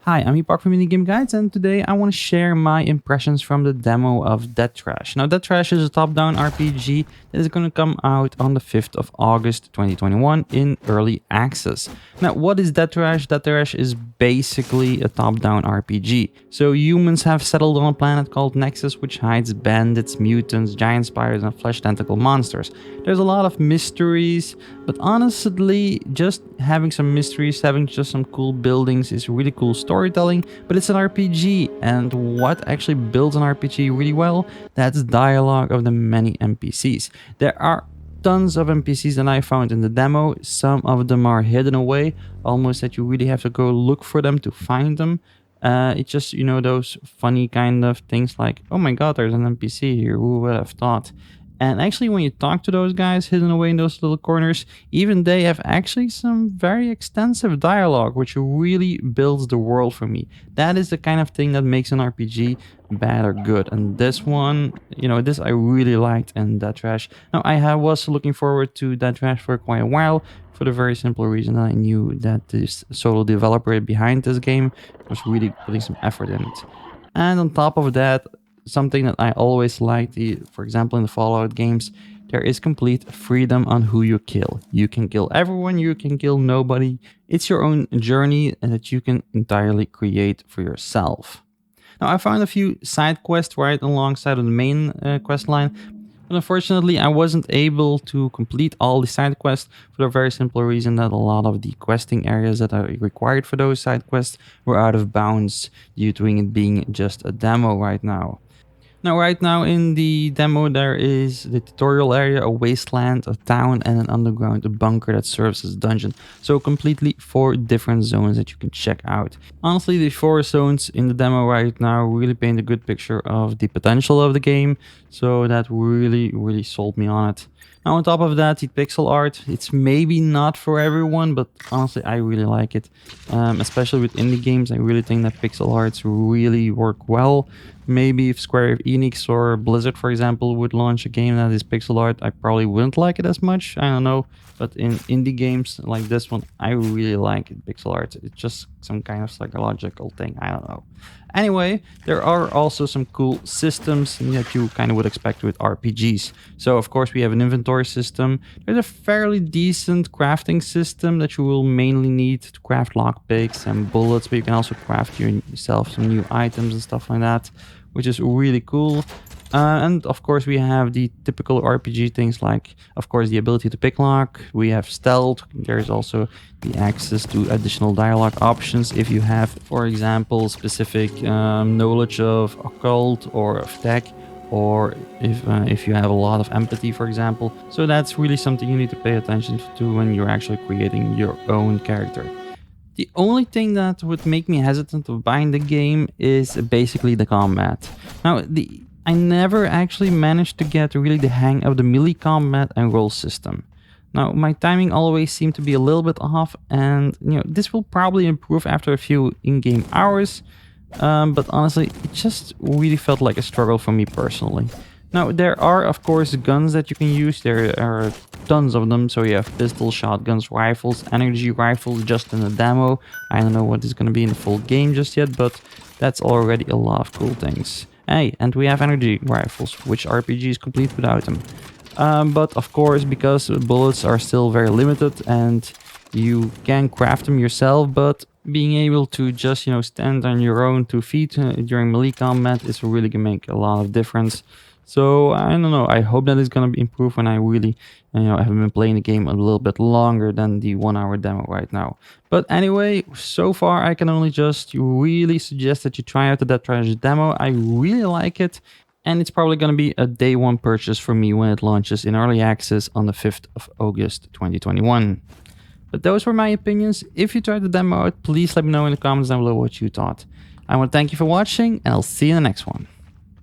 Hi, I'm Epokk from Indie Game Guides, and today I want to share my impressions from the demo of Dead Trash. Now, Dead Trash is a top-down RPG that is going to come out on the 5th of August 2021 in early access. Now, what is Dead Trash? Dead Trash is basically a top-down RPG. So humans have settled on a planet called Nexus, which hides bandits, mutants, giant spiders, and flesh tentacle monsters. There's a lot of mysteries, but honestly, just having some mysteries, having just some cool buildings is really cool storytelling, but it's an RPG, and what actually builds an RPG really well? That's dialogue of the many NPCs. There are tons of NPCs that I found in the demo. Some of them are hidden away, almost that you really have to go look for them to find them. It's just, those funny kind of things like, oh my god, there's an NPC here, who would have thought? And actually, when you talk to those guys hidden away in those little corners, even they have actually some very extensive dialogue, which really builds the world for me. That is the kind of thing that makes an RPG bad or good. And this one, this I really liked in Dead Trash. Now, was looking forward to Dead Trash for quite a while, for the very simple reason that I knew that this solo developer behind this game was really putting some effort in it. And on top of that, something that I always liked, for example, in the Fallout games, there is complete freedom on who you kill. You can kill everyone, you can kill nobody. It's your own journey that you can entirely create for yourself. Now, I found a few side quests right alongside of the main quest line, but unfortunately, I wasn't able to complete all the side quests for the very simple reason that a lot of the questing areas that are required for those side quests were out of bounds due to it being just a demo right now. Now, right now in the demo, there is the tutorial area, a wasteland, a town, and an underground bunker that serves as a dungeon. So completely 4 different zones that you can check out. Honestly, the 4 zones in the demo right now really paint a good picture of the potential of the game. So that really sold me on it. Now, on top of that, the pixel art, it's maybe not for everyone, but honestly, I really like it. Especially with indie games, I really think that pixel arts really work well. Maybe if Square Enix or Blizzard, for example, would launch a game that is pixel art, I probably wouldn't like it as much. I don't know. But in indie games like this one, I really like it, pixel art. It's just some kind of psychological thing. I don't know. Anyway, there are also some cool systems that you kind of would expect with RPGs. So, of course, we have an inventory system. There's a fairly decent crafting system that you will mainly need to craft lockpicks and bullets, but you can also craft yourself some new items and stuff like that, which is really cool. And of course, we have the typical RPG things like, of course, the ability to pick lock. We have stealth. There's also the access to additional dialogue options if you have, for example, specific knowledge of occult or of tech, or if you have a lot of empathy, for example. So that's really something you need to pay attention to when you're actually creating your own character. The only thing that would make me hesitant of buying the game is basically the combat. Now, I never actually managed to get really the hang of the melee combat and roll system. Now, my timing always seemed to be a little bit off, and this will probably improve after a few in-game hours. But honestly, it just really felt like a struggle for me personally. Now, there are, of course, guns that you can use. There are tons of them. So you have pistols, shotguns, rifles, energy rifles just in the demo. I don't know what is going to be in the full game just yet, but that's already a lot of cool things. Hey, and we have energy rifles, which RPGs complete without them. But of course, because bullets are still very limited and you can craft them yourself, but being able to just, stand on your own 2 feet during melee combat is really gonna make a lot of difference. So I don't know. I hope that is gonna be improved when I really, have been playing the game a little bit longer than the 1-hour demo right now. But anyway, so far I can only just really suggest that you try out the Dead Trash demo. I really like it, and it's probably gonna be a day 1 purchase for me when it launches in early access on the 5th of August 2021. But those were my opinions. If you tried the demo out, please let me know in the comments down below what you thought. I want to thank you for watching, and I'll see you in the next one.